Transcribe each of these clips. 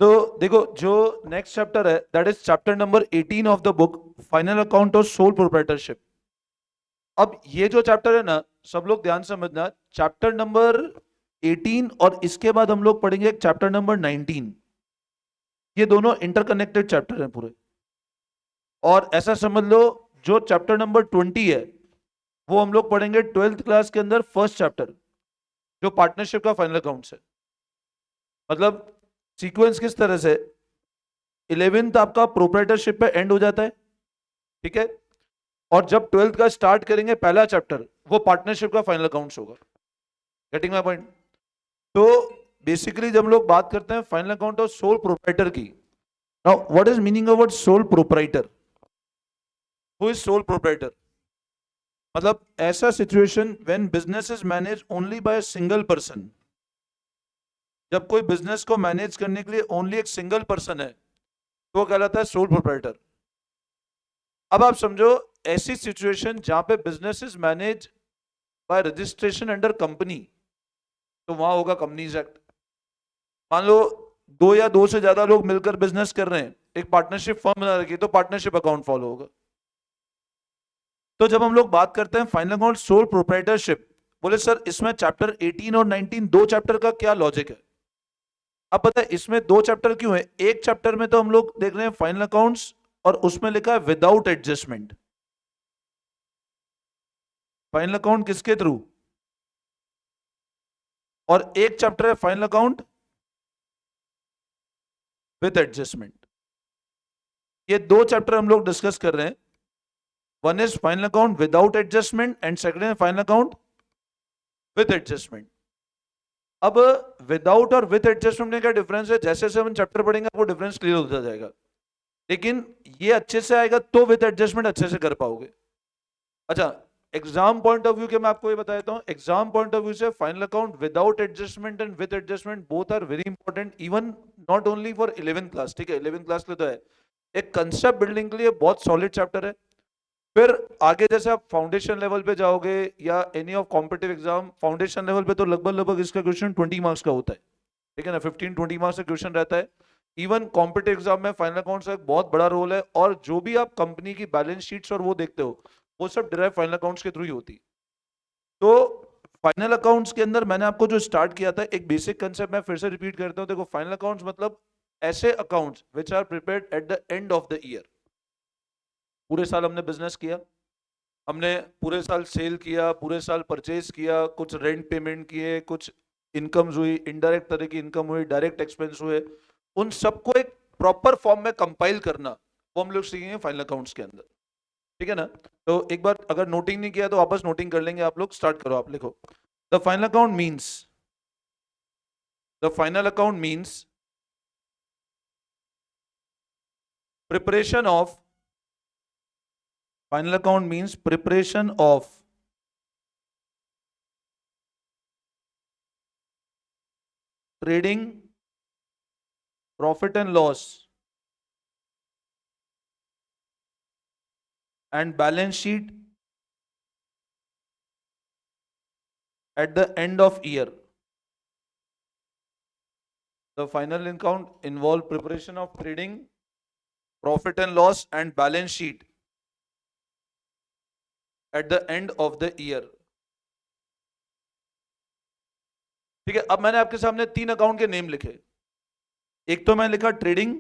तो देखो, जो नेक्स्ट चैप्टर है that is chapter number 18 of the book, final account of sole proprietorship. अब ये जो चैप्टर है ना, सब लोग ध्यान से समझना, चैप्टर नंबर 18 और इसके बाद हम लोग पढ़ेंगे एक चैप्टर नंबर 19। ये दोनों इंटरकनेक्टेड चैप्टर हैं पूरे। और ऐसा समझ लो, जो चैप्टर नंबर 20 है वो हम लोग पढ़ेंगे 12th क्लास के अंदर फर्स्ट चैप्टर, जो पार्टनरशिप का फाइनल अकाउंट्स है। मतलब सीक्वेंस किस तरह से, 11th आपका प्रोप्राइटरशिप पे एंड हो जाता है, ठीक है, और जब 12th का स्टार्ट करेंगे पहला चैप्टर, वो पार्टनरशिप का फाइनल अकाउंट्स होगा। Getting my point? तो बेसिकली जब हम लोग बात करते हैं final account of sole proprietor की, now what is meaning of word sole proprietor? Who is sole proprietor? मतलब ऐसा situation when business is manage only by a single person. जब कोई बिजनेस को मैनेज करने के लिए ओनली एक सिंगल पर्सन है तो वो कहलाता है सोल प्रोप्राइटर। अब आप समझो, ऐसी सिचुएशन जहां पे business is manage by registration under company, तो वहां होगा कंपनीज एक्ट। मान लो दो या दो से ज्यादा लोग मिलकर बिजनेस कर रहे हैं, एक पार्टनरशिप फर्म बना रखी है, तो पार्टनरशिप अकाउंट फॉलो होगा। तो जब हम लोग बात करते हैं फाइनल अकाउंट सोल प्रोप्राइटरशिप, बोले सर इसमें चैप्टर 18 और 19 दो चैप्टर का क्या लॉजिक है? अब पता है इसमें दो चैप्टर क्यों है? एक चैप्टर में तो हम लोग देख रहे हैं फाइनल अकाउंट्स, और उसमें लिखा है विदाउट एडजस्टमेंट। फाइनल अकाउंट किसके थ्रू? और एक चैप्टर है फाइनल अकाउंट विद एडजस्टमेंट। ये दो चैप्टर हम लोग डिस्कस कर रहे हैं। One is final account without adjustment and second is final account with adjustment. अब विदाउट और विद एडजस्टमेंट में क्या डिफरेंस है? जैसे जैसे हम चैप्टर पढ़ेंगे वो डिफरेंस क्लियर होता जाएगा, लेकिन ये अच्छे से आएगा तो विद एडजस्टमेंट अच्छे से कर पाओगे। अच्छा, एग्जाम पॉइंट ऑफ व्यू के मैं आपको ये बताता हूं, एग्जाम पॉइंट ऑफ व्यू से final account without adjustment and with adjustment both are very important, even not only for 11th class. ठीक है, 11th क्लास के लिए तो है, एक कंसेप्ट बिल्डिंग के लिए बहुत सॉलिड चैप्टर है। फिर आगे जैसे आप फाउंडेशन लेवल पे जाओगे या any of competitive exam, foundation level पे तो लगभग लगभग इसका क्वेश्चन 20 मार्क्स का होता है। ठीक है ना, 15-20 मार्क्स का क्वेश्चन रहता है। इवन कॉम्पिटिटिव एग्जाम में फाइनल अकाउंट्स का एक बहुत बड़ा रोल है, और जो भी आप कंपनी की बैलेंस शीट्स और वो देखते हो, वो सब डिराइव फाइनल अकाउंट्स के थ्रू ही होती। तो फाइनल अकाउंट्स के अंदर मैंने आपको जो स्टार्ट किया था, एक बेसिक कंसेप्ट मैं फिर से रिपीट करता हूं। देखो, फाइनल अकाउंट्स मतलब ऐसे accounts which are prepared at the end of the year. पूरे साल हमने बिजनेस किया, हमने पूरे साल सेल किया, पूरे साल परचेज किया, कुछ रेंट पेमेंट किए, कुछ इनकम्स हुई, इनडायरेक्ट तरह की इनकम हुई, डायरेक्ट एक्सपेंस हुए, उन सबको एक प्रॉपर फॉर्म में कंपाइल करना, वो हम लोग सीखेंगे फाइनल अकाउंट्स के अंदर। ठीक है ना? तो एक बार अगर नोटिंग नहीं किया तो वापस नोटिंग कर लेंगे। आप लोग स्टार्ट करो, आप लिखो। The final account means, the final account means preparation of, final account means preparation of trading profit and loss and balance sheet at the end of year. The final account involve preparation of trading, profit and loss and balance sheet at the end of the year. ठीक है, अब मैंने आपके सामने तीन account के name लिखे। एक तो मैं लिखा ट्रेडिंग,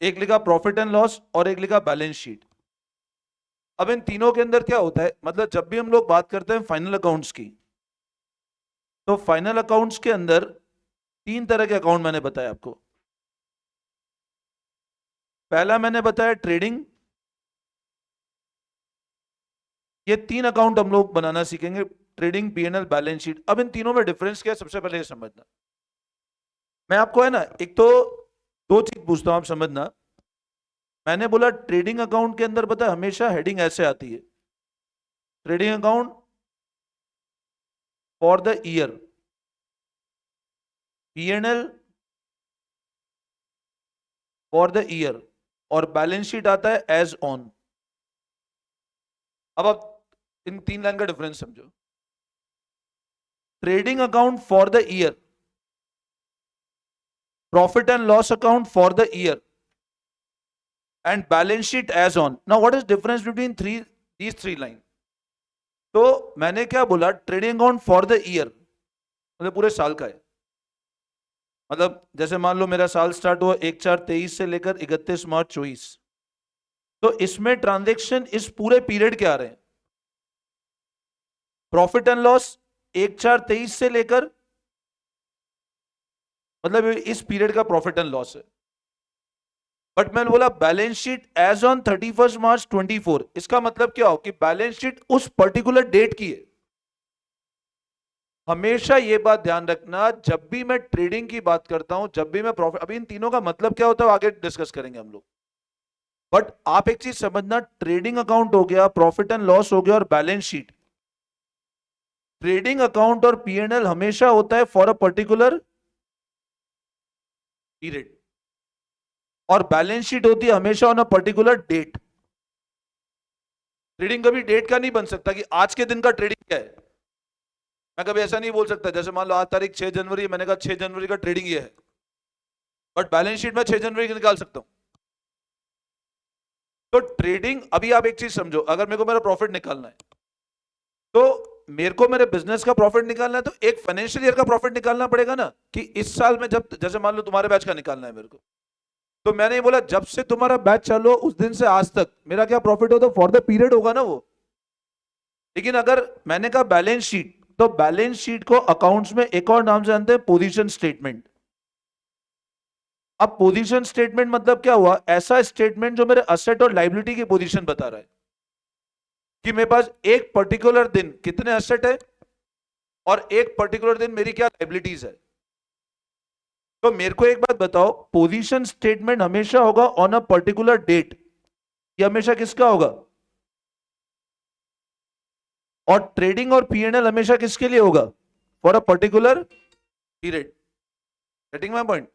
एक लिखा प्रॉफिट एंड लॉस, और एक लिखा बैलेंस शीट। अब इन तीनों के अंदर क्या होता है, मतलब जब भी हम लोग बात करते हैं फाइनल अकाउंट्स की, तो फाइनल अकाउंट्स के अंदर तीन तरह के अकाउंट मैंने बताया आपको। पहला मैंने बताया ट्रेडिंग। ये तीन अकाउंट हम लोग बनाना सीखेंगे, ट्रेडिंग, पीएनएल, बैलेंस शीट। अब इन तीनों में डिफरेंस क्या है, सबसे पहले ये समझना। मैं आपको है ना, एक तो दो चीज पूछता हूं, आप समझना। मैंने बोला ट्रेडिंग अकाउंट के अंदर पता है हमेशा हेडिंग ऐसे आती है, trading account for the year, PNL for the year, और बैलेंस शीट आता है एज ऑन। अब आप इन तीन लाइन का डिफरेंस समझो। Trading account for the year, profit and loss account for the year and balance sheet as on. Now what is difference between these three line? तो मैंने क्या बोला, trading account for the year मतलब पूरे साल का है। मतलब जैसे मान लो मेरा साल स्टार्ट हुआ 1/4/23 से लेकर 31 मार्च 24, तो इसमें ट्रांजैक्शन इस पूरे पीरियड के आ रहे हैं। प्रॉफिट एंड लॉस 1/4/23 से लेकर, मतलब इस पीरियड का प्रॉफिट एंड लॉस है। बट मैंने बोला बैलेंस शीट एज ऑन 31 मार्च 24, इसका मतलब क्या हो कि बैलेंस शीट उस पर्टिकुलर डेट की है। हमेशा ये बात ध्यान रखना, जब भी मैं ट्रेडिंग की बात करता हूं, जब भी मैं प्रॉफिट, अभी इन तीनों का मतलब क्या होता है आगे डिस्कस करेंगे हम लोग। बट आप एक चीज समझना, ट्रेडिंग अकाउंट हो गया, प्रॉफिट एंड लॉस हो गया और बैलेंस शीट। ट्रेडिंग अकाउंट और पीएनएल हमेशा होता है फॉर अ पर्टिकुलर पीरियड, और बैलेंस शीट होती है हमेशा on a particular date. Trading कभी डेट का नहीं बन सकता कि आज के दिन का ट्रेडिंग क्या है। मैं कभी ऐसा नहीं बोल सकता, जैसे मान लो आज तारीख 6 जनवरी, मैंने कहा 6 जनवरी का ट्रेडिंग ये है, बट बैलेंस शीट में 6 जनवरी की निकाल सकता हूं। तो ट्रेडिंग, अभी आप एक चीज समझो, अगर मेरे को मेरा प्रॉफिट निकालना है, तो मेरे को मेरे बिजनेस का प्रॉफिट निकालना है, तो एक फाइनेंशियल ईयर का प्रॉफिट निकालना पड़ेगा ना, कि इस साल में जब, जैसे मान लो तुम्हारे बैच का निकालना है मेरे को, तो मैंने ये बोला जब से तुम्हारा बैच चालू उस दिन से आज तक मेरा क्या प्रॉफिट हो, तो फॉर द पीरियड होगा ना वो। लेकिन अगर मैंने कहा बैलेंस शीट, तो बैलेंस शीट को अकाउंट्स में एक और नाम से जानते हैं, पोजीशन स्टेटमेंट। अब पोजीशन स्टेटमेंट मतलब क्या हुआ, ऐसा स्टेटमेंट जो मेरे असेट और लायबिलिटी की पोजीशन बता रहा है कि मेरे पास एक पर्टिकुलर दिन कितने असेट है और एक पर्टिकुलर दिन मेरी क्या लायबिलिटीज है। तो मेरे को एक बात बताओ, पोजीशन स्टेटमेंट हमेशा होगा ऑन अ पर्टिकुलर डेट, ये हमेशा किसका होगा, और ट्रेडिंग और पीएनएल हमेशा किसके लिए होगा, for a particular period. Getting my point?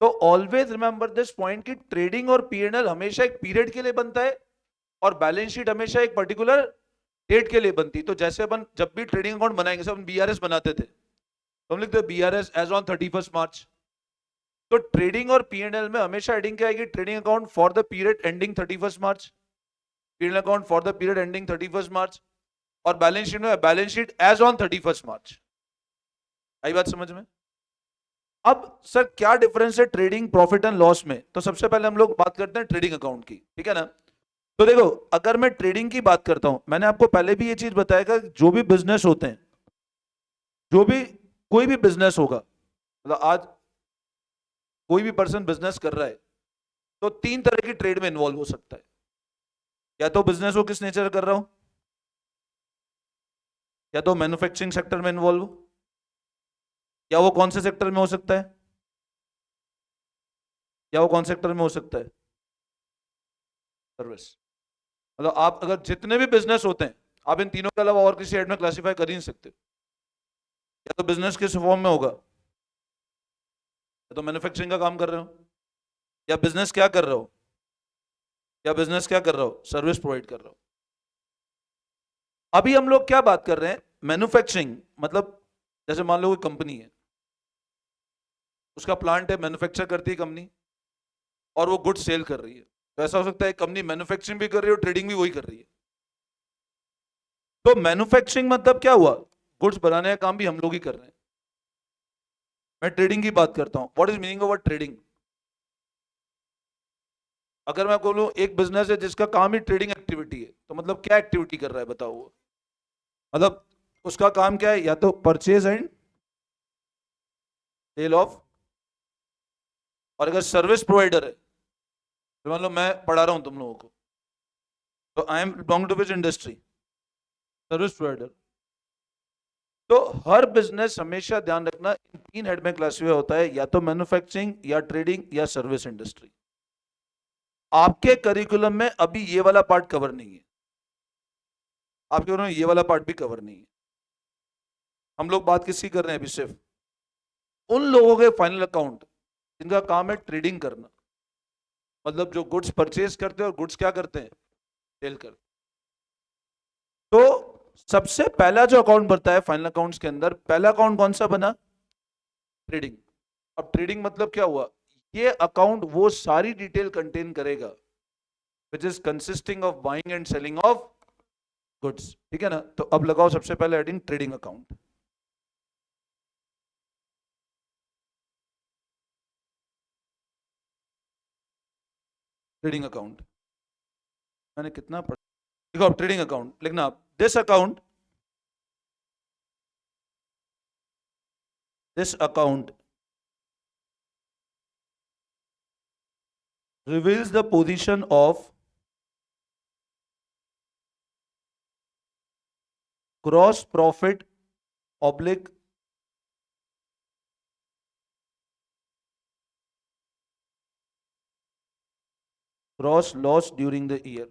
तो ऑलवेज रिमेंबर दिस पॉइंट कि ट्रेडिंग और पीएनएल हमेशा एक पीरियड के लिए बनता है और बैलेंस शीट हमेशा एक पर्टिकुलर डेट के लिए बनती है। तो जैसे अपन जब भी ट्रेडिंग अकाउंट बनाएंगे, सब बीआरएस बनाते थे, तो हम लिखते हैं बीआरएस एज ऑन 31 मार्च। तो ट्रेडिंग और पीएनएल में हमेशा हेडिंग क्या आएगी, trading account for the period ending 31 March, PNL account for the period ending 31 मार्च, और बैलेंस शीट में बैलेंस शीट एज ऑन 31 मार्च। आई बात समझ में? अब सर क्या डिफरेंस है ट्रेडिंग प्रॉफिट एंड लॉस में? तो सबसे पहले हम लोग बात करते हैं ट्रेडिंग अकाउंट की, ठीक है ना। तो देखो, अगर मैं ट्रेडिंग की बात करता हूं, मैंने आपको पहले भी ये चीज बताया कि जो भी बिजनेस होते हैं, जो भी कोई भी बिजनेस होगा, मतलब आज कोई भी पर्सन बिजनेस कर रहा है, तो तीन तरह की ट्रेड में इन्वॉल्व हो सकता है। या तो बिजनेस वो किस नेचर कर रहा हो, या तो मैन्युफैक्चरिंग सेक्टर में इन्वॉल्व हो, या वो कौन से सेक्टर में हो सकता है, या वो कौन सेक्टर में हो सकता है, सर्विस। मतलब आप अगर जितने भी बिजनेस होते हैं, आप इन तीनों के अलावा और किसी हेड में क्लासिफाई कर ही नहीं सकते। या तो बिजनेस किस फॉर्म में होगा, या तो मैन्युफैक्चरिंग का काम कर रहे हो, या बिजनेस क्या कर रहे हो, या बिजनेस क्या कर रहे हो, सर्विस प्रोवाइड कर रहे हो। अभी हम लोग क्या बात कर रहे हैं, मैन्युफैक्चरिंग मतलब जैसे मान लो कोई कंपनी है, उसका प्लांट है, मैन्युफैक्चर करती है कंपनी, और वो गुड्स सेल कर रही है। तो ऐसा हो सकता है कंपनी मैन्युफैक्चरिंग भी कर रही है और ट्रेडिंग भी वही कर रही है। तो मैन्युफैक्चरिंग मतलब क्या हुआ, गुड्स बनाने का काम भी हम लोग ही कर रहे हैं। मैं ट्रेडिंग की बात करता हूं, what is meaning of trading. अगर मैं बोलूं एक बिजनेस है जिसका काम ही ट्रेडिंग एक्टिविटी है, तो मतलब क्या एक्टिविटी कर रहा है बताओ वो, मतलब उसका काम क्या है, या तो परचेज एंड सेल ऑफ, और अगर सर्विस प्रोवाइडर है, तो मान लो मैं पढ़ा रहा हूं तुम लोगों को, तो I am belong to which industry, service provider. तो हर बिजनेस हमेशा ध्यान रखना इन तीन हेड में क्लासिफाई होता है, या तो मैन्युफैक्चरिंग, या ट्रेडिंग, या सर्विस इंडस्ट्री। आपके करिकुलम में अभी ये वाला पार्ट कवर नहीं है, आपके उन्होंने ये वाला पार्ट भी कवर नहीं है। हम लोग बात किसकी कर रहे हैं अभी, सिर्फ उन लोगों के फाइनल अकाउंट जिनका काम है ट्रेडिंग करना, मतलब जो गुड्स परचेज करते हैं और गुड्स क्या करते हैं, सेल करते हैं। तो सबसे पहला जो अकाउंट बनता है फाइनल अकाउंट्स के अंदर, पहला अकाउंट कौन सा बना, ट्रेडिंग। अब ट्रेडिंग मतलब क्या हुआ, ये अकाउंट वो सारी डिटेल कंटेन करेगा which is consisting of buying and selling of goods, ठीक है ना। तो अब लगाओ सबसे पहले heading trading account. Trading account मैंने कितना पढ़ा, देखो अब ट्रेडिंग अकाउंट लिखना आप, this account reveals the position of gross profit oblique gross loss during the year.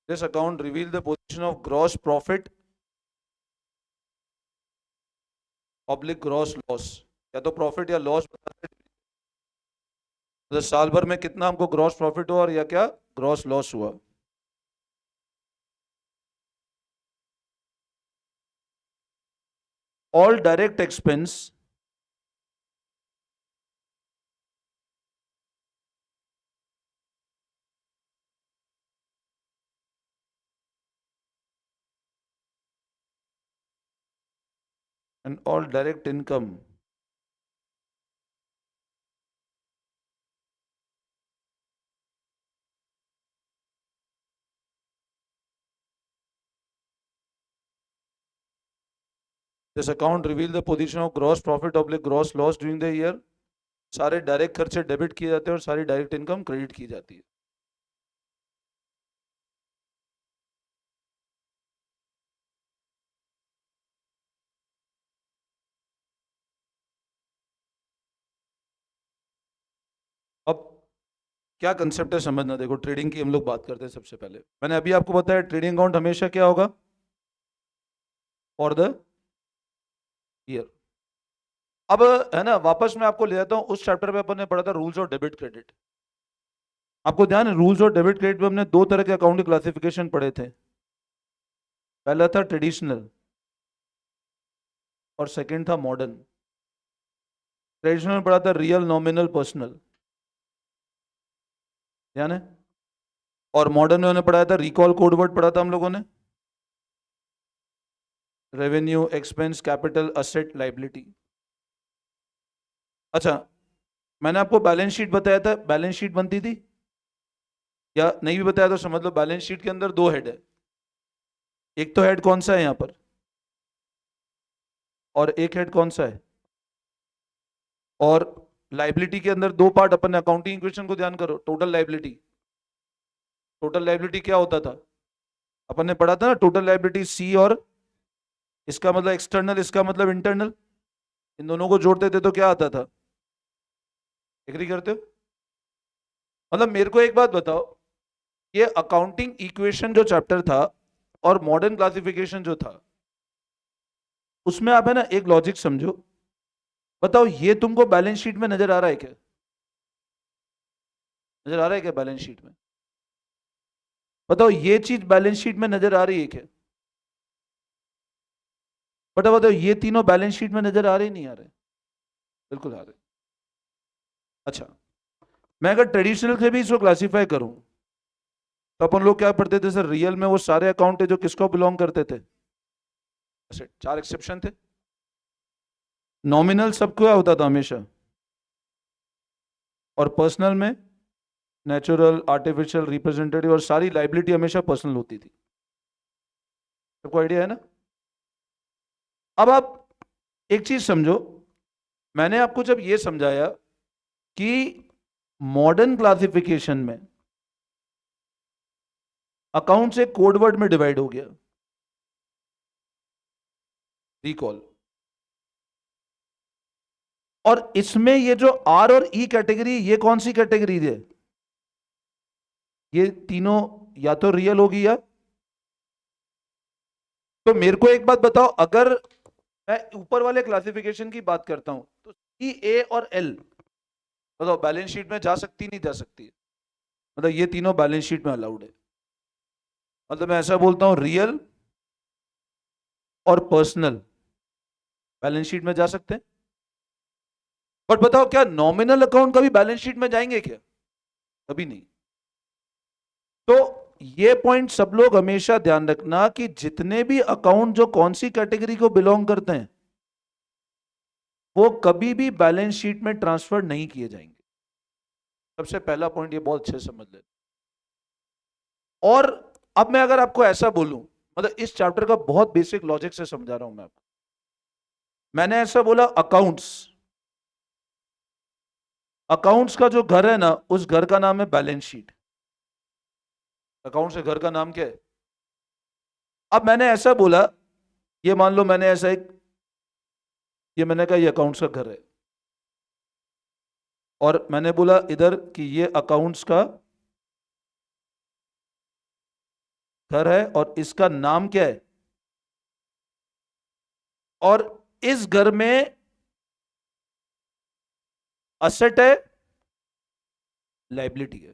This account reveals the position of gross profit oblique gross loss, या तो profit या लॉस बताते हैं, तो साल भर में कितना हमको ग्रॉस प्रॉफिट हुआ और या क्या ग्रॉस लॉस हुआ। All direct expense and all direct income this account reveal the position of gross profit oblique gross loss during the year। सारे डायरेक्ट खर्चे डेबिट किए जाते हैं और सारी डायरेक्ट इनकम क्रेडिट की जाती है। अब क्या कंसेप्ट है समझना, देखो ट्रेडिंग की हम लोग बात करते हैं। सबसे पहले मैंने अभी आपको बताया ट्रेडिंग अकाउंट हमेशा क्या होगा, फॉर द ईयर। अब है ना, वापस मैं आपको ले जाता हूं उस चैप्टर पे अपन ने पढ़ा था रूल्स ऑफ डेबिट क्रेडिट। आपको ध्यान है रूल्स ऑफ डेबिट क्रेडिट में हमने दो तरह के अकाउंट की क्लासिफिकेशन पढ़े थे। पहला था ट्रेडिशनल और सेकंड था मॉडर्न। ट्रेडिशनल में पढ़ा था रियल, नॉमिनल, पर्सनल, ध्यान है। और मॉडर्न में हमने पढ़ाया था रिकॉल कोड वर्ड पढ़ा था हम लोगों ने, revenue, expense, capital, asset, liability. अच्छा, मैंने आपको बैलेंस शीट बताया था, बैलेंस शीट बनती थी या नहीं भी बताया तो समझ लो बैलेंस शीट के अंदर दो हेड है। एक तो हेड कौन सा है यहां पर, और एक हेड कौन सा है। और लाइबिलिटी के अंदर दो पार्ट, अपन अकाउंटिंग इक्वेशन को ध्यान करो। टोटल लाइबिलिटी, टोटल लाइबिलिटी क्या होता था, अपन ने पढ़ा था ना, टोटल लाइबिलिटी सी, और इसका मतलब एक्सटर्नल, इसका मतलब इंटरनल, इन दोनों को जोड़ते थे तो क्या आता था। एग्री करते हो। मतलब मेरे को एक बात बताओ, ये अकाउंटिंग इक्वेशन जो चैप्टर था और मॉडर्न क्लासिफिकेशन जो था, उसमें आप है ना एक लॉजिक समझो। बताओ ये तुमको बैलेंस शीट में नजर आ रहा है क्या, नजर आ रहा है क्या बैलेंस शीट में। बताओ ये चीज बैलेंस शीट में नजर आ रही है क्या। बताओ बताओ ये तीनों बैलेंस शीट में नजर आ रहे नहीं आ रहे, बिल्कुल आ रहे। अच्छा, मैं अगर ट्रेडिशनल से भी इसको क्लासिफाई करूं तो अपन लोग क्या पढ़ते थे सर, रियल में वो सारे अकाउंट है जो किसको बिलोंग करते थे, ऐसे चार एक्सेप्शन थे। नॉमिनल सबको क्या होता था हमेशा, और पर्सनल में नेचुरल, आर्टिफिशियल, रिप्रेजेंटेटिव, और सारी लाइबिलिटी हमेशा पर्सनल होती थी। सबको आइडिया है ना। अब आप एक चीज समझो, मैंने आपको जब ये समझाया कि मॉडर्न क्लासिफिकेशन में अकाउंट से कोड वर्ड में डिवाइड हो गया, रिकॉल, और इसमें ये जो आर और ई कैटेगरी, ये कौन सी कैटेगरी है, ये तीनों या तो रियल होगी या। तो मेरे को एक बात बताओ, अगर मैं ऊपर वाले क्लासिफिकेशन की बात करता हूं तो सी, ए और एल बताओ बैलेंस शीट में जा सकती नहीं जा सकती, मतलब ये तीनों बैलेंस शीट में अलाउड है। मतलब मैं ऐसा बोलता हूं रियल और पर्सनल बैलेंस शीट में जा सकते हैं। बट बताओ क्या नॉमिनल अकाउंट कभी बैलेंस शीट में जाएंगे क्या? कभी नहीं। तो ये पॉइंट सब लोग हमेशा ध्यान रखना कि जितने भी अकाउंट जो कौन सी कैटेगरी को बिलोंग करते हैं वो कभी भी बैलेंस शीट में ट्रांसफर नहीं किए जाएंगे। सबसे पहला पॉइंट ये बहुत अच्छे से समझ लें। और अब मैं अगर आपको ऐसा बोलूं, मतलब इस चैप्टर का बहुत बेसिक लॉजिक से समझा रहा हूं मैं आपको। मैंने ऐसा बोला अकाउंट्स, अकाउंट्स का जो घर है ना उस घर का नाम है बैलेंस शीट। अकाउंट्स के घर का नाम क्या है? अब मैंने ऐसा बोला, ये मान लो मैंने ऐसा एक, ये मैंने कहा ये अकाउंट्स का घर है, और मैंने बोला इधर कि ये अकाउंट्स का घर है और इसका नाम क्या है, और इस घर में असेट है, लाइबिलिटी है।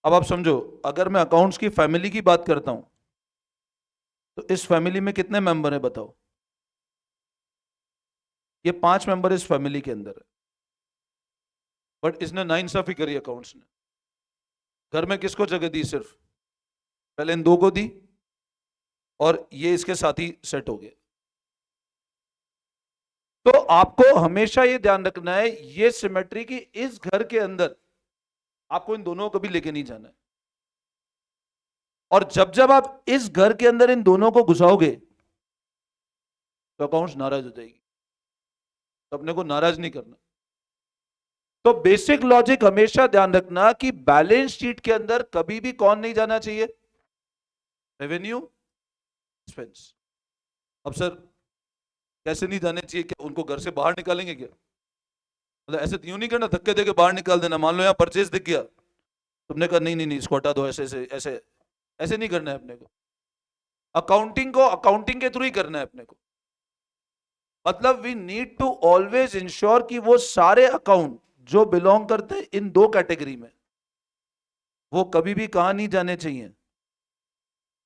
अब आप समझो, अगर मैं अकाउंट्स की फैमिली की बात करता हूं तो इस फैमिली में कितने मेंबर हैं बताओ? ये 5 मेंबर इस फैमिली के अंदर है, बट इसने नाइंसाफी करी अकाउंट्स ने। घर में किसको जगह दी? सिर्फ पहले इन दो को दी और ये इसके साथ ही सेट हो गए। तो आपको हमेशा ये ध्यान रखना है ये सिमेट्री की इस घर के अंदर आपको इन दोनों को कभी लेके नहीं जाना है। और जब जब आप इस घर के अंदर इन दोनों को घुसाओगे तो अकाउंट्स नाराज हो जाएगी। तो अपने को नाराज नहीं करना। तो बेसिक लॉजिक हमेशा ध्यान रखना कि बैलेंस शीट के अंदर कभी भी कौन नहीं जाना चाहिए? Revenue expense. अब सर कैसे नहीं जाने चाहिए? क्या उनको घर से बाहर निकालेंगे क्या? मतलब ऐसे तो यूं नहीं करना धक्के देके बाहर निकाल देना। मान लो यहाँ परचेज दिख गया, तुमने कहा नहीं नहीं नहीं इसको हटा दो, ऐसे ऐसे ऐसे ऐसे नहीं करना है अपने को। अकाउंटिंग को अकाउंटिंग के थ्रू ही करना है अपने को। मतलब we need to always ensure कि वो सारे अकाउंट जो बिलोंग करते हैं इन दो कैटेगरी में वो कभी भी कहां नहीं जाने चाहिए।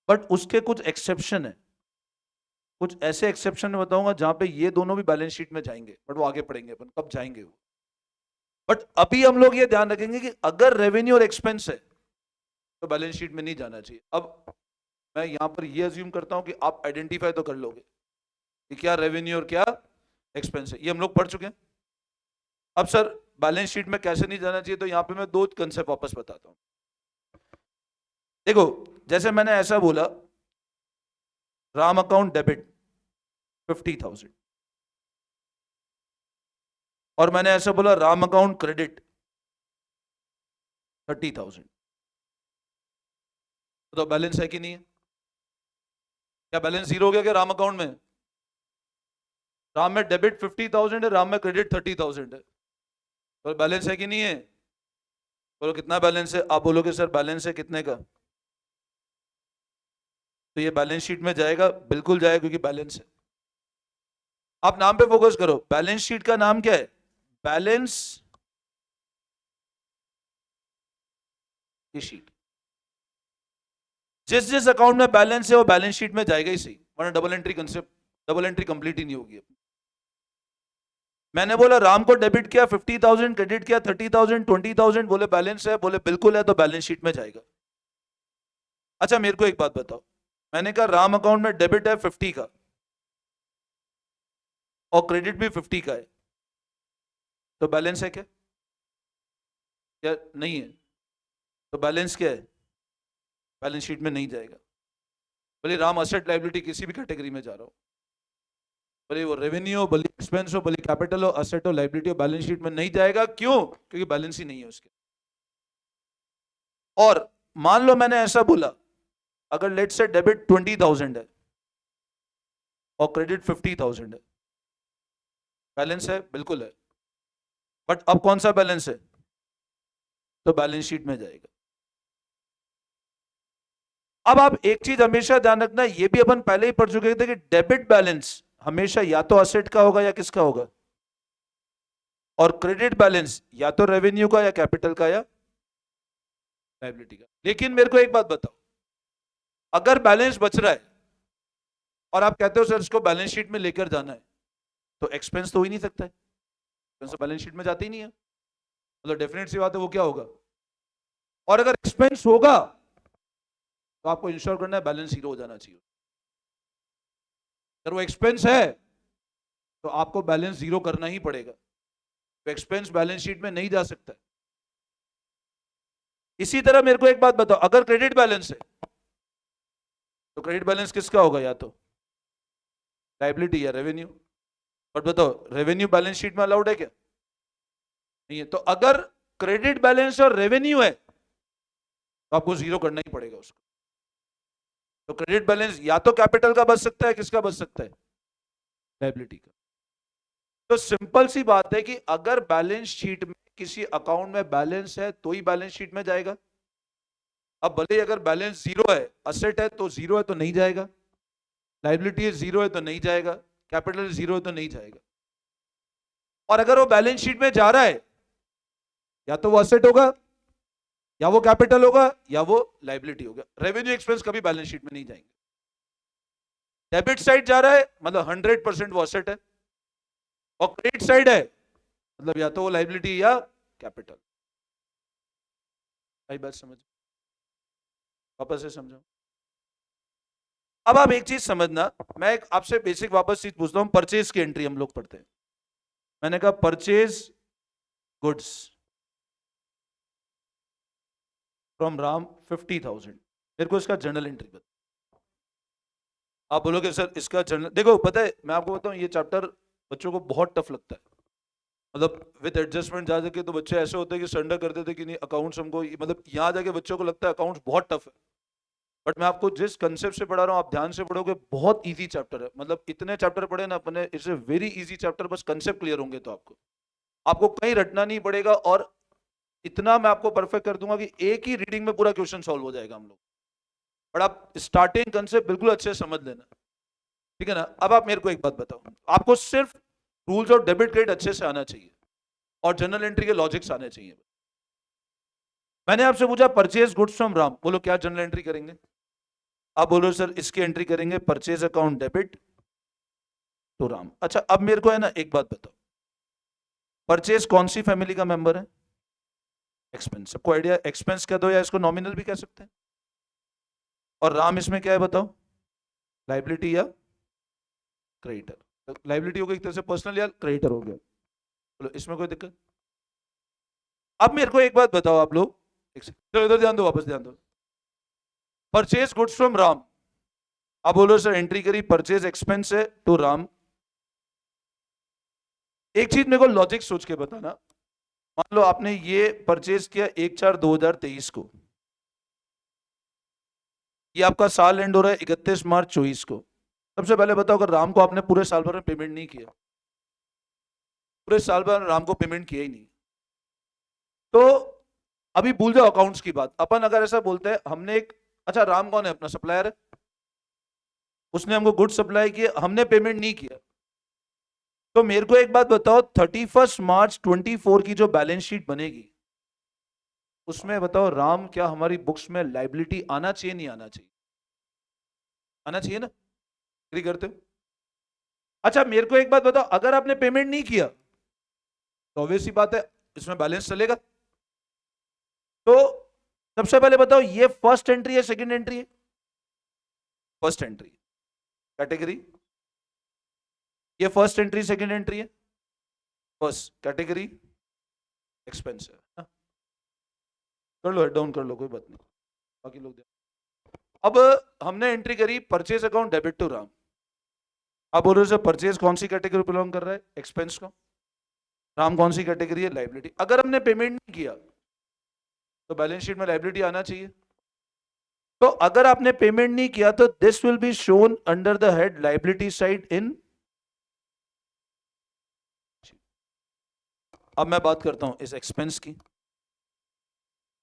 बट उसके कुछ एक्सेप्शन है, कुछ ऐसे एक्सेप्शन में बताऊंगा जहां पे ये दोनों भी बैलेंस शीट में जाएंगे, बट वो आगे पढ़ेंगे अपन कब जाएंगे वो। बट अभी हम लोग ये ध्यान रखेंगे कि अगर रेवेन्यू और एक्सपेंस है तो बैलेंस शीट में नहीं जाना चाहिए। अब मैं यहां पर ये अज्यूम करता हूं कि आप आइडेंटिफाई तो कर लोगे कि क्या रेवेन्यू और क्या एक्सपेंस है, ये हम लोग पढ़ चुके हैं। अब सर बैलेंस शीट में कैसे नहीं जाना चाहिए, तो यहां पे मैं दो कंसेप्ट वापस बताता हूं। देखो, जैसे मैंने ऐसा बोला राम अकाउंट डेबिट 50,000, और मैंने ऐसा बोला राम अकाउंट क्रेडिट 30,000, तो बैलेंस है कि नहीं है? क्या बैलेंस जीरो हो गया क्या राम अकाउंट में? राम में डेबिट 50,000 है, राम में क्रेडिट 30,000 है, तो बैलेंस है कि नहीं है? बोलो कितना बैलेंस है? आप बोलोगे सर बैलेंस है कितने का, तो ये बैलेंस शीट में जाएगा, बिल्कुल जाएगा क्योंकि बैलेंस है। आप नाम पे फोकस करो, बैलेंस शीट का नाम क्या है? बैलेंस की शीट। जिस जिस अकाउंट में बैलेंस है वो बैलेंस शीट में जाएगा ही सही, वरना double entry concept, double entry complete ही नहीं होगी। मैंने बोला राम को डेबिट किया 50,000, क्रेडिट किया 30,000, 20,000, बोले बैलेंस है, बोले बिल्कुल है, तो बैलेंस शीट में जाएगा। अच्छा मेरे को एक बात बताओ, मैंने कहा राम अकाउंट में डेबिट है 50 का और क्रेडिट भी 50 का है, तो बैलेंस है क्या? क्या नहीं है? तो बैलेंस क्या है? बैलेंस शीट में नहीं जाएगा। बोले राम असेट लाइबिलिटी किसी भी कैटेगरी में जा रहा हो, भले वो रेवेन्यू हो, भले एक्सपेंस हो, भले कैपिटल हो, असेट हो, लाइबिलिटी हो, बैलेंस शीट में नहीं जाएगा। क्यों? क्योंकि बैलेंस ही नहीं है उसके। और मान लो मैंने ऐसा बोला, अगर लेट से डेबिट 20,000 है और क्रेडिट 50,000 है, बैलेंस है, बिल्कुल है, बट अब कौन सा बैलेंस है? तो बैलेंस शीट में जाएगा। अब आप एक चीज हमेशा ध्यान रखना, ये भी अपन पहले ही पढ़ चुके थे कि डेबिट बैलेंस हमेशा या तो असेट का होगा या किसका होगा, और क्रेडिट बैलेंस या तो रेवेन्यू का या कैपिटल का या लायबिलिटी का। लेकिन मेरे को एक बात बताओ, अगर बैलेंस बच रहा है और आप कहते हो सर इसको बैलेंस शीट में लेकर जाना है, तो एक्सपेंस तो हो ही नहीं सकता है। बैलेंस शीट में जाती ही नहीं है, मतलब डेफिनेट सी बात है वो क्या होगा। और अगर एक्सपेंस होगा तो आपको इंश्योर करना है बैलेंस जीरो हो जाना चाहिए। अगर वो एक्सपेंस है तो आपको बैलेंस जीरो करना ही पड़ेगा, तो एक्सपेंस बैलेंस शीट में नहीं जा सकता। इसी तरह मेरे को एक बात बताओ, अगर क्रेडिट बैलेंस है तो क्रेडिट बैलेंस किसका होगा, या तो लाइबिलिटी या रेवेन्यू। बट बताओ रेवेन्यू बैलेंस शीट में अलाउड है क्या? नहीं है। तो अगर क्रेडिट बैलेंस और रेवेन्यू है तो आपको जीरो करना ही पड़ेगा उसको। तो क्रेडिट बैलेंस या तो कैपिटल का बच सकता है, किसका बच सकता है, लाइबिलिटी का। तो सिंपल सी बात है कि अगर बैलेंस शीट में किसी अकाउंट में बैलेंस है तो ही बैलेंस शीट में जाएगा। अब भले ही अगर बैलेंस जीरो है, असेट है तो जीरो है तो नहीं जाएगा, लाइबिलिटी जीरो है तो नहीं जाएगा, कैपिटल जीरो है तो नहीं जाएगा। और अगर वो बैलेंस शीट में जा रहा है, या तो वो असेट होगा, या वो कैपिटल होगा, या वो लाइबिलिटी होगा। रेवेन्यू एक्सपेंस कभी बैलेंस शीट में नहीं जाएंगे। डेबिट साइड जा रहा है मतलब 100% वो असेट है, और क्रेडिट साइड है मतलब या तो वो लाइबिलिटी या कैपिटल। भाई बात समझ, वापस से समझो। अब आप एक चीज समझना, मैं एक आपसे बेसिक वापस चीज पूछता हूं। परचेज की एंट्री हम लोग पढ़ते हैं, मैंने कहा परचेज गुड्स फ्रॉम राम 50,000, मेरे को इसका जर्नल एंट्री बता। आप बोलोगे सर इसका जर्नल, देखो पता है मैं आपको बताऊं ये चैप्टर बच्चों को बहुत टफ लगता है, मतलब विद एडजस्टमेंट जा सके तो बच्चे ऐसे होते हैं कि सरेंडर कर देते कि नहीं अकाउंट्स हमको, मतलब यहाँ जाके बच्चों को लगता है अकाउंट्स बहुत टफ है। बट मैं आपको जिस कंसेप्ट से पढ़ा रहा हूँ आप ध्यान से पढ़ोगे, बहुत इजी चैप्टर है। मतलब इतने चैप्टर पढ़े ना अपने, it's a very easy chapter, बस कंसेप्ट क्लियर होंगे तो आपको आपको कहीं रटना नहीं पड़ेगा। और इतना मैं आपको परफेक्ट कर दूंगा कि एक ही रीडिंग में पूरा क्वेश्चन सॉल्व हो जाएगा हम लोग। बट आप स्टार्टिंग कंसेप्ट बिल्कुल अच्छे से समझ लेना, ठीक है ना। अब आप मेरे को एक बात बताओ, आपको सिर्फ रूल्स और डेबिट क्रेडिट अच्छे से आना चाहिए और जनरल एंट्री के लॉजिक्स आने चाहिए। मैंने आपसे पूछा परचेज गुड्स फ्रॉम राम, बोलो क्या जनरल एंट्री करेंगे? आप बोलो सर इसकी एंट्री करेंगे purchase account debit to Ram. अच्छा अब मेरे को है ना एक बात बताओ, परचेज कौन सी फैमिली का मेंबर है? एक्सपेंस। सबको आइडिया, एक्सपेंस कह दो या इसको नॉमिनल भी कह सकते हैं। और राम इसमें क्या है बताओ, लाइबिलिटी या क्रेडिटर? लाइबिलिटी हो गई एक तरह से पर्सनल, या क्रेडिटर हो गया, बोलो इसमें कोई दिक्कत? अब मेरे को एक बात बताओ आप लोग, चलो इधर ध्यान दो, वापस ध्यान दो। परचेज गुड्स फ्रॉम राम, अब बोलो सर एंट्री करी परचेज एक्सपेंस है टू राम। एक चीज मेरे को लॉजिक सोच के बताना, मान लो आपने ये परचेज किया 1/4/2023 को, ये आपका साल एंड हो रहा है 31 मार्च 24 को। सबसे पहले बताओ अगर राम को आपने पूरे साल भर में पेमेंट नहीं किया, पूरे साल भर राम को पेमेंट किया ही नहीं, तो अभी भूल जाओ अकाउंट्स की बात। अपन अगर ऐसा बोलते हैं हमने एक, अच्छा राम कौन है, अपना सप्लायर है, उसने हमको गुड सप्लाई किए, हमने पेमेंट नहीं किया, तो मेरे को एक बात बताओ 31 मार्च 24 की जो बैलेंस शीट बनेगी उसमें बताओ राम क्या हमारी बुक्स में लाइबिलिटी आना चाहिए नहीं आना चाहिए? आना चाहिए ना, एग्री करते हो? अच्छा मेरे को एक बात बताओ अगर आपने पेमेंट नहीं किया तो ऑब्वियस सी बात है इसमें बैलेंस चलेगा। तो सबसे पहले बताओ ये फर्स्ट एंट्री है सेकंड एंट्री है? First entry. कैटेगरी, ये फर्स्ट एंट्री सेकंड एंट्री है? फर्स्ट। कैटेगरी एक्सपेंस है ना? कर लो, हेड डाउन कर लो, कोई बात नहीं, बाकी लोग अब हमने एंट्री करी purchase account debit to Ram. अब बोलो सर परचेज कौन सी कैटेगरी बिलोंग कर रहा है? एक्सपेंस को। राम कौन सी कैटेगरी है? लाइबिलिटी। अगर हमने पेमेंट नहीं किया तो बैलेंस शीट में लाइबिलिटी आना चाहिए। तो अगर आपने पेमेंट नहीं किया तो this will be shown under the head liability side इन। अब मैं बात करता हूं इस एक्सपेंस की।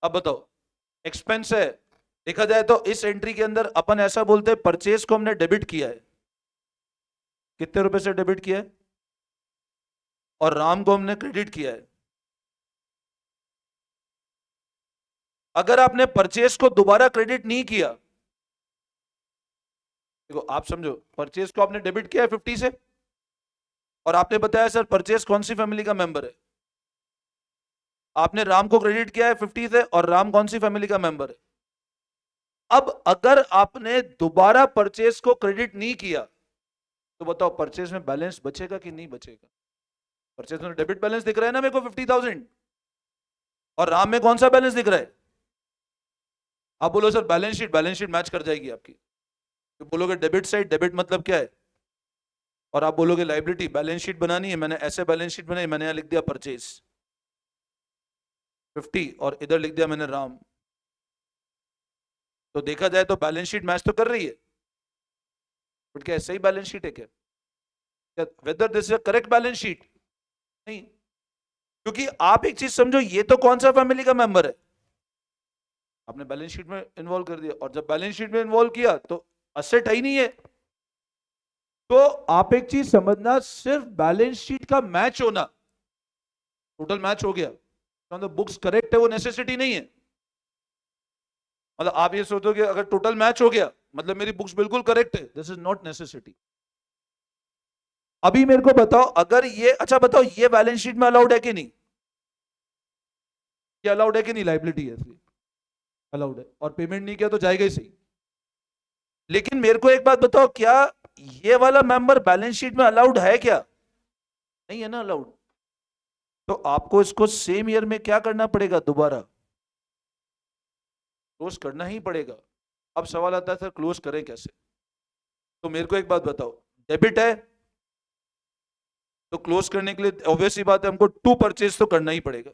अब बताओ एक्सपेंस है, देखा जाए तो इस एंट्री के अंदर अपन ऐसा बोलते हैं परचेज को हमने डेबिट किया है, कितने रुपए से डेबिट किया है, और राम को हमने क्रेडिट किया है। अगर आपने परचेज को दोबारा क्रेडिट नहीं किया, देखो आप समझो परचेज को आपने डेबिट किया है 50 से, और आपने बताया सर परचेज कौन सी फैमिली का मेंबर है, आपने राम को क्रेडिट किया है 50 से, और राम कौन सी फैमिली का मेंबर है। अब अगर आपने दोबारा परचेज को क्रेडिट नहीं किया तो बताओ परचेज में बैलेंस बचेगा कि नहीं बचेगा। परचेज में डेबिट बैलेंस दिख रहा है ना मेरे को 50,000, और राम में कौन सा बैलेंस दिख रहा है। आप बोलो सर बैलेंस शीट मैच कर जाएगी आपकी, तो बोलोगे डेबिट साइड, डेबिट मतलब क्या है, और आप बोलोगे लाइबिलिटी, बैलेंस शीट बनानी है, मैंने ऐसे बैलेंस शीट बनाई, मैंने यहां लिख दिया परचेज 50 और इधर लिख दिया मैंने राम, तो देखा जाए तो बैलेंस शीट मैच तो कर रही है, बट क्या सही बैलेंस शीट है क्या, whether this is a correct balance sheet, नहीं। क्योंकि आप एक चीज समझो, ये तो कौन सा फैमिली का मेंबर है, आपने बैलेंस शीट में इन्वॉल्व कर दिया, और जब बैलेंस शीट में इन्वॉल्व किया तो असेट है ही नहीं है। तो आप एक चीज समझना, सिर्फ बैलेंस शीट का मैच होना, टोटल मैच हो गया तो बुक्स करेक्ट है, वो नेसेसिटी नहीं है। मतलब आप ये सोचो कि अगर टोटल मैच हो गया मतलब मेरी बुक्स बिल्कुल करेक्ट है, दिस इज नॉट नेसेसिटी। अभी मेरे को बताओ, अगर ये, अच्छा बताओ ये बैलेंस शीट में अलाउड है कि नहीं, ये अलाउड है कि नहीं, लाइबिलिटी है इसलिए अलाउड है, और पेमेंट नहीं किया तो जाएगा ही सही। लेकिन मेरे को एक बात बताओ, क्या ये वाला मेंबर बैलेंस शीट में अलाउड है क्या, नहीं है ना अलाउड। तो आपको इसको सेम ईयर में क्या करना पड़ेगा, दोबारा क्लोज करना ही पड़ेगा। अब सवाल आता है सर क्लोज करें कैसे, तो मेरे को एक बात बताओ, डेबिट है तो क्लोज करने के लिए ऑब्वियस ही बात है, हमको टू परचेज तो करना ही पड़ेगा।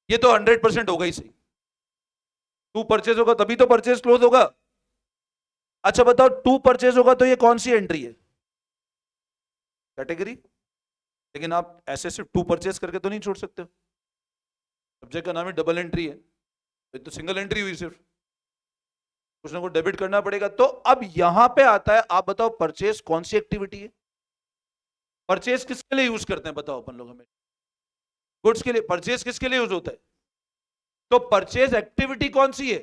ये तो 100% होगा ही सही, टू परचेज होगा तभी तो परचेज क्लोज होगा। अच्छा बताओ टू परचेज होगा तो ये कौन सी एंट्री है, कैटेगरी। लेकिन आप ऐसे सिर्फ टू परचेज करके तो नहीं छोड़ सकते, सब्जेक्ट का नाम है डबल एंट्री है, तो सिंगल एंट्री हुई सिर्फ, कुछ ना कुछ डेबिट करना पड़ेगा। तो अब यहां पे आता है, आप बताओ परचेज कौन सी एक्टिविटी है, परचेज किसके लिए यूज करते हैं बताओ अपन लोग, हमें गुड्स के लिए, परचेज किसके लिए यूज होता है, तो परचेज एक्टिविटी कौन सी है,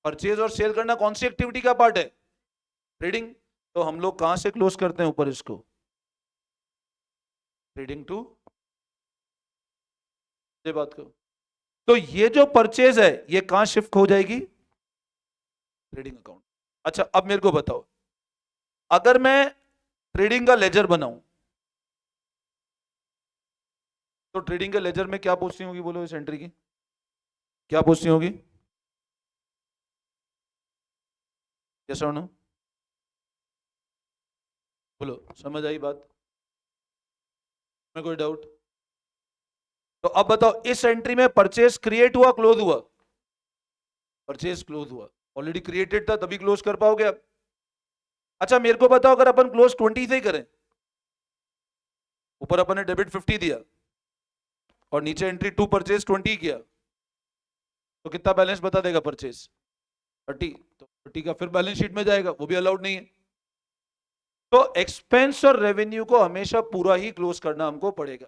परचेज और सेल करना कौन सी एक्टिविटी का पार्ट है, ट्रेडिंग। तो हम लोग कहां से क्लोज करते हैं ऊपर इसको, ट्रेडिंग टू, ये बात करो। तो ये जो परचेज है ये कहां शिफ्ट हो जाएगी, ट्रेडिंग अकाउंट। अच्छा अब मेरे को बताओ, अगर मैं ट्रेडिंग का लेजर बनाऊं तो ट्रेडिंग के लेजर में क्या पोस्टिंग होगी, बोलो इस एंट्री की क्या पोस्टिंग होगी, यस और नो, बोलो समझ आई बात में, कोई डाउट। तो अब बताओ इस एंट्री में परचेज क्रिएट हुआ क्लोज हुआ, परचेज क्लोज हुआ, ऑलरेडी क्रिएटेड था तभी क्लोज कर पाओगे आप। अच्छा मेरे को बताओ, अगर अपन क्लोज 20 से ही करें, ऊपर अपन ने डेबिट 50 दिया और नीचे एंट्री टू परचेज 20 किया, तो कितना बैलेंस बता देगा परचेज 30, तो 30 का फिर बैलेंस शीट में जाएगा, वो भी अलाउड नहीं है। तो एक्सपेंस और रेवेन्यू को हमेशा पूरा ही क्लोज करना हमको पड़ेगा।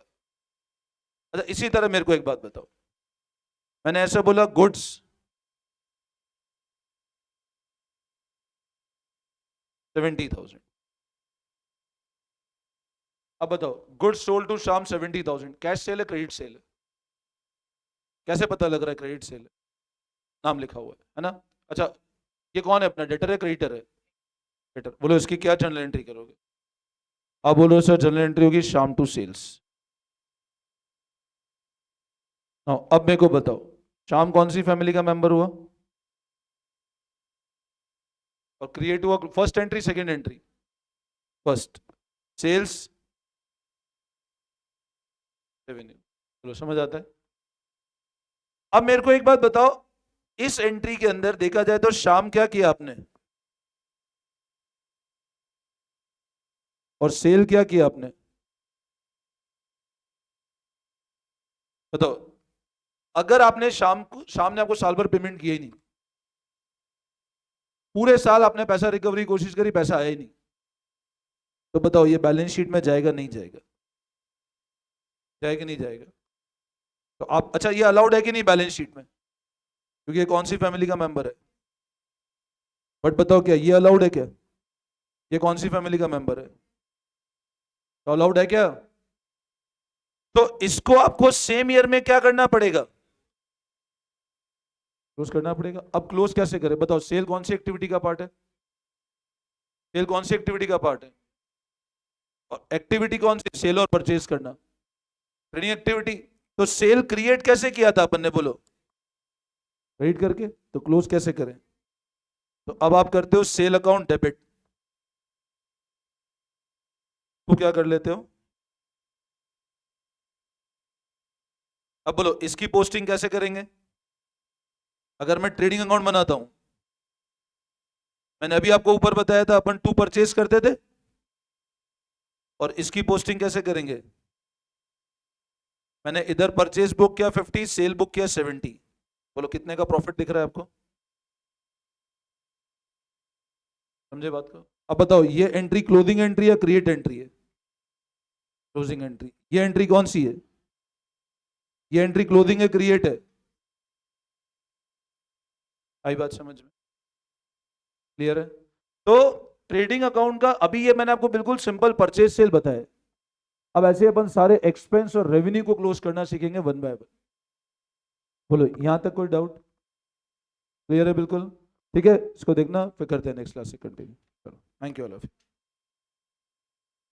अच्छा इसी तरह मेरे को एक बात बताओ, मैंने ऐसे बोला गुड्स 70,000, अब बताओ गुड्स सोल्ड टू शाम 70,000, कैश सेल है क्रेडिट सेल है, कैसे पता लग रहा है क्रेडिट सेल है, नाम लिखा हुआ है ना। अच्छा ये कौन है अपना, डेटर है क्रेडिटर है, डेटर, बोलो इसकी क्या जर्नल एंट्री करोगे, आप बोलो सर जर्नल एंट्री होगी शाम टू सेल्स। अब मेरे को बताओ शाम कौन सी फैमिली का मेंबर हुआ, और क्रिएट हुआ first entry second entry, first sales revenue, चलो समझ आता है। अब मेरे को एक बात बताओ, इस एंट्री के अंदर देखा जाए तो शाम क्या किया आपने, और सेल क्या किया आपने, बताओ। अगर आपने शाम ने आपको साल भर पेमेंट किया ही नहीं, पूरे साल आपने पैसा रिकवरी की कोशिश करी, पैसा आया ही नहीं, तो बताओ ये बैलेंस शीट में जाएगा नहीं जाएगा, जाएगा नहीं जाएगा। तो आप, अच्छा ये अलाउड है कि नहीं बैलेंस शीट में, क्योंकि ये कौन सी फैमिली का मेंबर है, बट बताओ क्या ये अलाउड है क्या, ये कौन सी फैमिली का मेंबर है? तो अलाउड है क्या? तो इसको आपको सेम ईयर में क्या करना पड़ेगा? क्लोज करना पड़ेगा। अब क्लोज कैसे करें बताओ? सेल कौन सी एक्टिविटी का पार्ट है? सेल कौन सी एक्टिविटी का पार्ट है? और एक्टिविटी कौन सी? सेल और परचेज करना, ट्रेडिंग एक्टिविटी। तो सेल क्रिएट कैसे किया था अपन ने, बोलो? क्रेडिट करके। तो क्लोज कैसे करें? तो अब आप करते हो सेल अकाउंट डेबिट, तो क्या कर लेते हो? अब बोलो इसकी पोस्टिंग कैसे करेंगे? अगर मैं ट्रेडिंग अकाउंट बनाता हूं, मैंने अभी आपको ऊपर बताया था अपन टू परचेज करते थे, और इसकी पोस्टिंग कैसे करेंगे? मैंने इधर परचेज बुक किया 50, सेल बुक किया 70। बोलो कितने का प्रॉफिट दिख रहा है आपको? समझे बात को? अब बताओ ये एंट्री क्लोजिंग एंट्री या क्रिएट एंट्री है? Closing entry. ये एंट्री कौन सी है? ये एंट्री क्लोजिंग है क्रिएट है? आई बात समझ में? क्लियर है? तो ट्रेडिंग अकाउंट का अभी ये मैंने आपको बिल्कुल सिंपल परचेज सेल बताया। अब ऐसे अपन सारे एक्सपेंस और रेवेन्यू को क्लोज करना सीखेंगे वन बाय वन। बोलो यहां तक कोई डाउट? क्लियर है बिल्कुल? ठीक है, इसको देखना, फिर करते हैं नेक्स्ट क्लास से कंटिन्यू। चलो, thank you all of you.